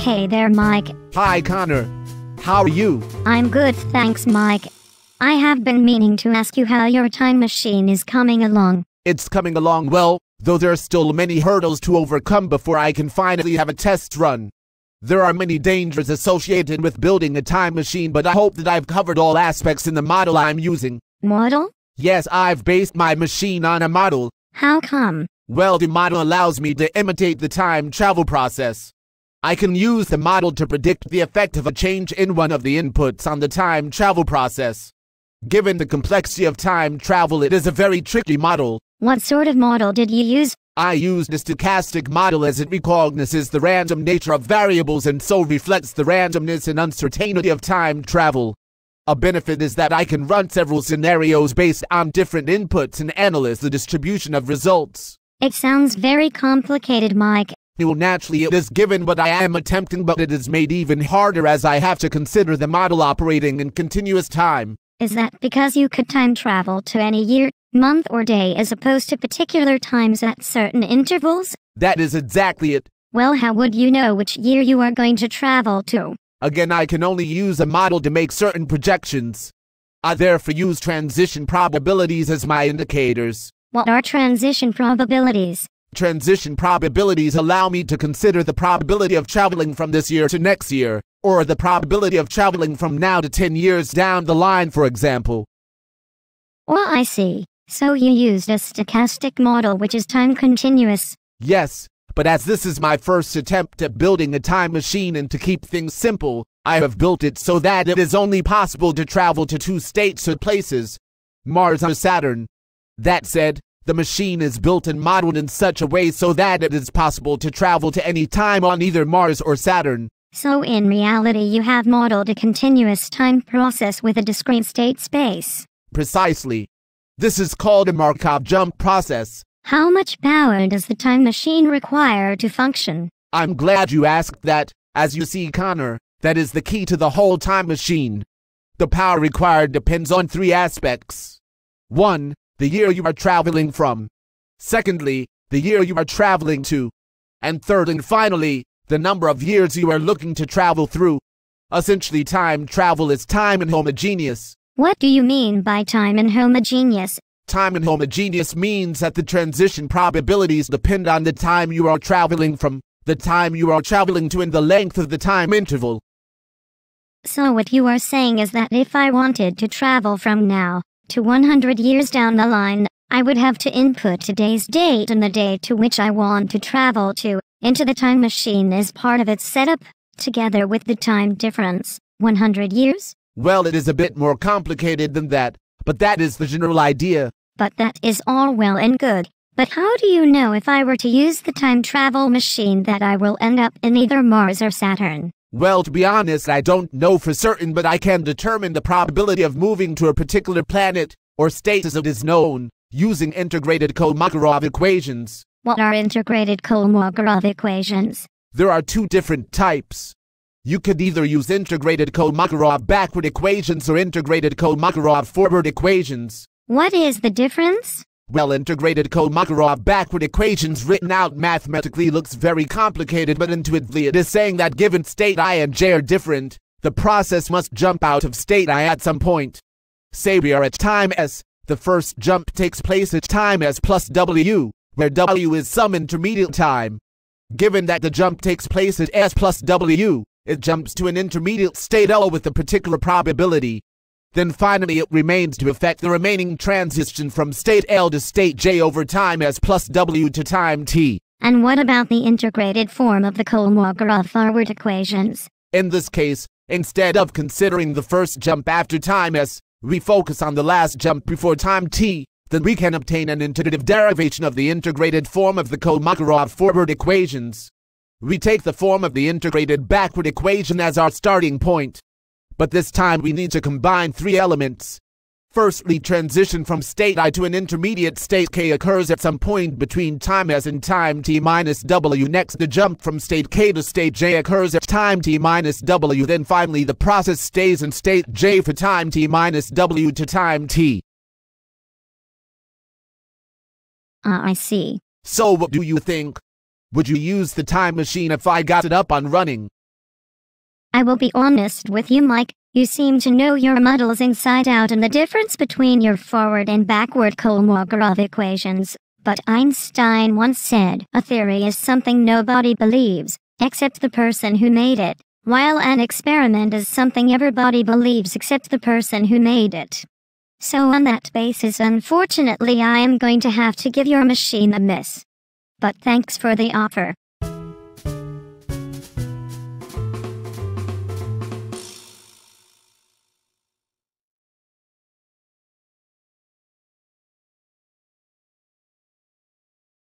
Hey there, Mike. Hi, Connor. How are you? I'm good, thanks, Mike. I have been meaning to ask you how your time machine is coming along. It's coming along well, though there are still many hurdles to overcome before I can finally have a test run. There are many dangers associated with building a time machine, but I hope that I've covered all aspects in the model I'm using. Model? Yes, I've based my machine on a model. How come? Well, the model allows me to imitate the time travel process. I can use the model to predict the effect of a change in one of the inputs on the time travel process. Given the complexity of time travel, it is a very tricky model. What sort of model did you use? I used a stochastic model as it recognizes the random nature of variables and so reflects the randomness and uncertainty of time travel. A benefit is that I can run several scenarios based on different inputs and analyze the distribution of results. It sounds very complicated, Mike. Well, naturally it is given what I am attempting, but it is made even harder as I have to consider the model operating in continuous time. Is that because you could time travel to any year, month, or day as opposed to particular times at certain intervals? That is exactly it. Well, how would you know which year you are going to travel to? Again, I can only use a model to make certain projections. I therefore use transition probabilities as my indicators. What are transition probabilities? Transition probabilities allow me to consider the probability of traveling from this year to next year, or the probability of traveling from now to 10 years down the line, for example. Oh, I see. So you used a stochastic model which is time continuous. Yes, but as this is my first attempt at building a time machine, and to keep things simple, I have built it so that it is only possible to travel to two states or places, Mars or Saturn. That said, the machine is built and modeled in such a way so that it is possible to travel to any time on either Mars or Saturn. So in reality you have modeled a continuous time process with a discrete state space. Precisely. This is called a Markov jump process. How much power does the time machine require to function? I'm glad you asked that. As you see, Connor, that is the key to the whole time machine. The power required depends on three aspects. 1. The year you are traveling from. Secondly, the year you are traveling to. And third and finally, the number of years you are looking to travel through. Essentially, time travel is time inhomogeneous. What do you mean by time inhomogeneous? Time inhomogeneous means that the transition probabilities depend on the time you are traveling from, the time you are traveling to, and the length of the time interval. So what you are saying is that if I wanted to travel from now to 100 years down the line, I would have to input today's date and the date to which I want to travel to into the time machine as part of its setup, together with the time difference, 100 years? Well, it is a bit more complicated than that, but that is the general idea. But that is all well and good. But how do you know if I were to use the time travel machine that I will end up in either Mars or Saturn? Well, to be honest, I don't know for certain, but I can determine the probability of moving to a particular planet or state as it is known, using integrated Kolmogorov equations. What are integrated Kolmogorov equations? There are two different types. You could either use integrated Kolmogorov backward equations or integrated Kolmogorov forward equations. What is the difference? Well, integrated Kolmogorov backward equations written out mathematically looks very complicated, but intuitively it is saying that given state I and j are different, the process must jump out of state I at some point. Say we are at time s, the first jump takes place at time s plus w, where w is some intermediate time. Given that the jump takes place at s plus w, it jumps to an intermediate state L with a particular probability. Then finally it remains to effect the remaining transition from state L to state J over time S plus W to time T. And what about the integrated form of the Kolmogorov forward equations? In this case, instead of considering the first jump after time S, we focus on the last jump before time T. Then we can obtain an integrative derivation of the integrated form of the Kolmogorov forward equations. We take the form of the integrated backward equation as our starting point. But this time we need to combine three elements. Firstly, transition from state I to an intermediate state K occurs at some point between time S and time T minus W. Next, the jump from state K to state J occurs at time T minus W. Then finally, the process stays in state J for time T minus W to time T. I see. So what do you think? Would you use the time machine if I got it up and running? I will be honest with you, Mike. You seem to know your models inside out and the difference between your forward and backward Kolmogorov equations. But Einstein once said, a theory is something nobody believes, except the person who made it, while an experiment is something everybody believes except the person who made it. So on that basis, unfortunately, I am going to have to give your machine a miss. But thanks for the offer.